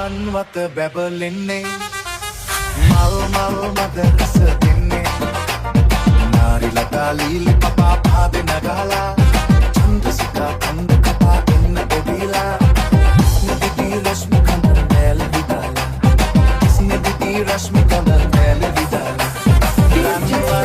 වත බැබලෙන්නේ මල් මල් මද රස දෙන්නේ නාරි ලතා ලීලි පපා පාදෙන ගාලා චන්ද්‍රසිකා කන්ද කපා එන්න ඔබිලා ස්නේහි රශ්මි කඳ නැල විදාලා ස්නේහි රශ්මි කඳ නැල විදාලා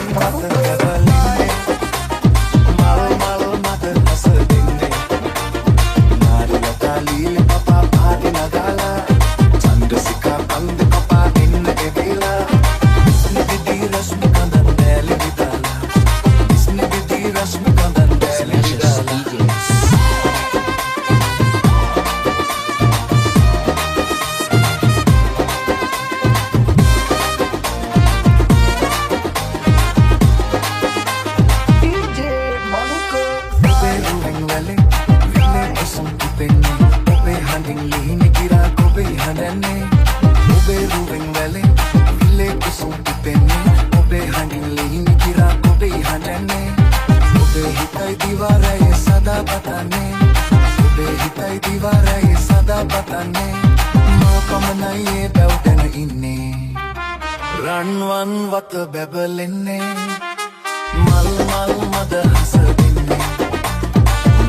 රන්වන් වත බැබලෙන්නේ මල් මල් මද රස දෙන්නේ නාරි ලතා ලීලි පපා පාදෙන ගාලා චන්ද්‍රසිකා කන්ද කපා එන්න ඔබිලා ස්නේහි රශ්මි කඳ නැල විදාලා ස්නේහි රශ්මි කඳ නැල විදාලා රන්වන් වත බැබලෙන්නේ මල් මල් මද හස දෙන්නේ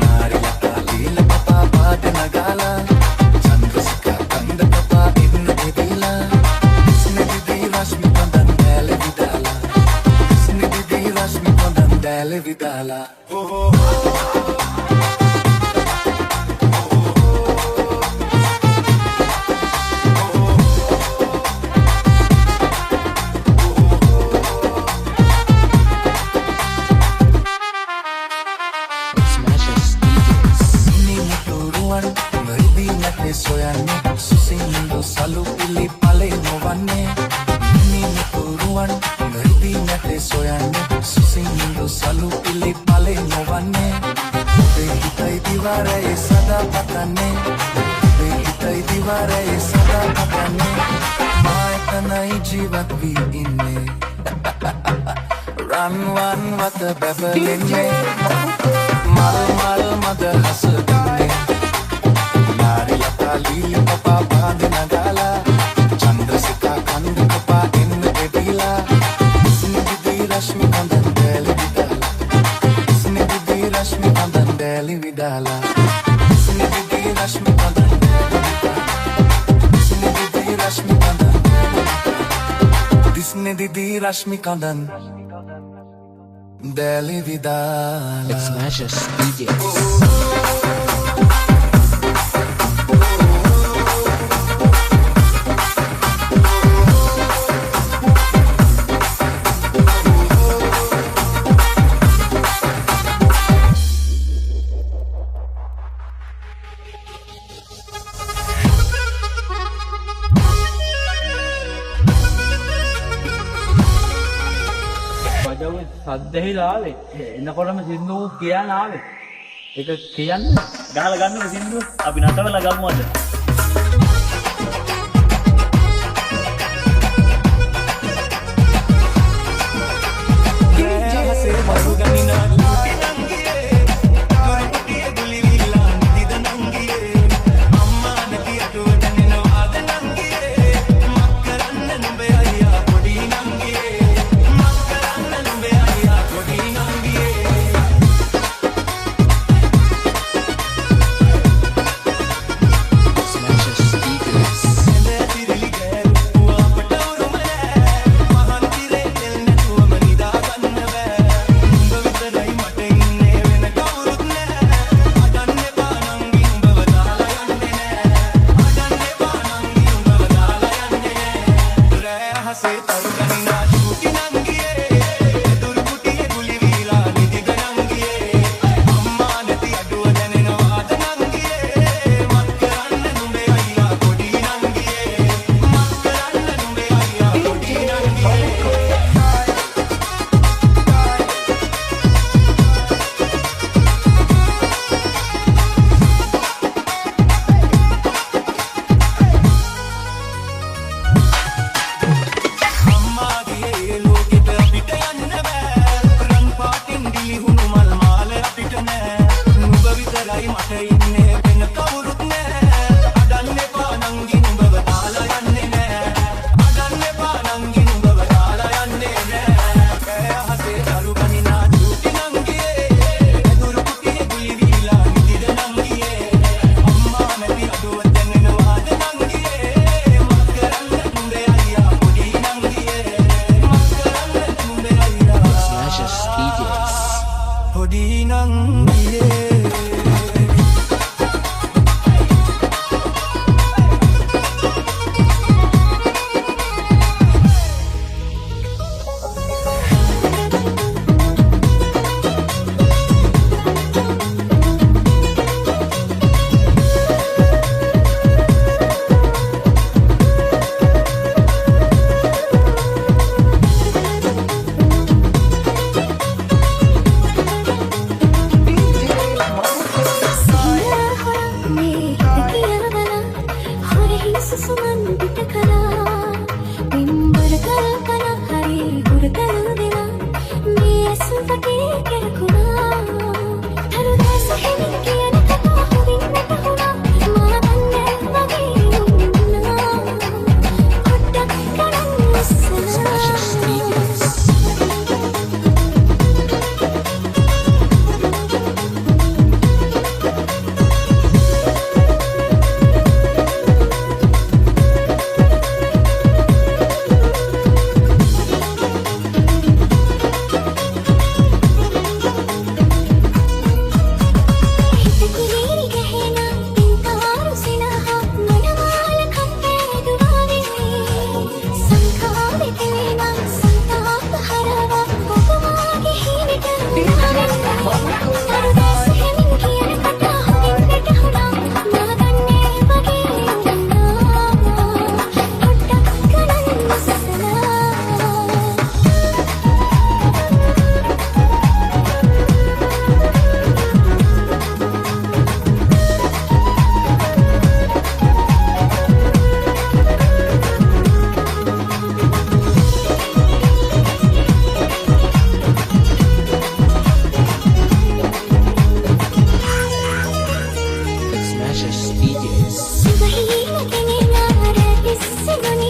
නාරි ලතා ලීල පපා පාදන ගාලා චන්ද්‍රසිකා කන්ද කපා එන්න එදිලා ස්නේහි රශ්මි කඳන් දැල විදාලා ස්නේහි රශ්මි කඳන් දැල විදාලා soyanne susindu salu pili pale novanne nini turuan ngerti nate soyanne susindu salu pili pale novanne be hitai diware sada patane be hitai diware sada patane mai tanai jivat vi inne ranwan wat bebelenne mal mal mad hasdinne නාරි ලතා ලීලි පපා පාදන ගාලා චන්ද්‍රසිකා කන්ද කපා එන්න එදිලා ස්නේහි රශ්මි කඳන් දැල විදාලා ස්නේහි රශ්මි කඳන් දැල විදාලා ස්නේහි රශ්මි කඳන් දැල විදාලා ස්නේහි රශ්මි කඳන් ස්නේහි රශ්මි කඳන් දැල විදාලා Let's smash us DJs. සද්දෙහිලා ආවේ එනකොටම සින්දු කියන්න ආවේ ඒක කියන්න ගහලා ගන්නකො සින්දුව අපි නටවලා ගමු අද සුමන් පිට කළා පින්බර කල්පන හරි ගුරුතර වෙලා මේ ඇසුපටේ කෙරකුණා තරු දැස හෙමින් කියන කතා හොවින් නැටුණා මා දන්නේ වගේ වුණා පොඩ්ඩක් කරන්න ඉස්සලා Smashes DJs. සුබහිම කෙනෙනා රැතිස්සෙන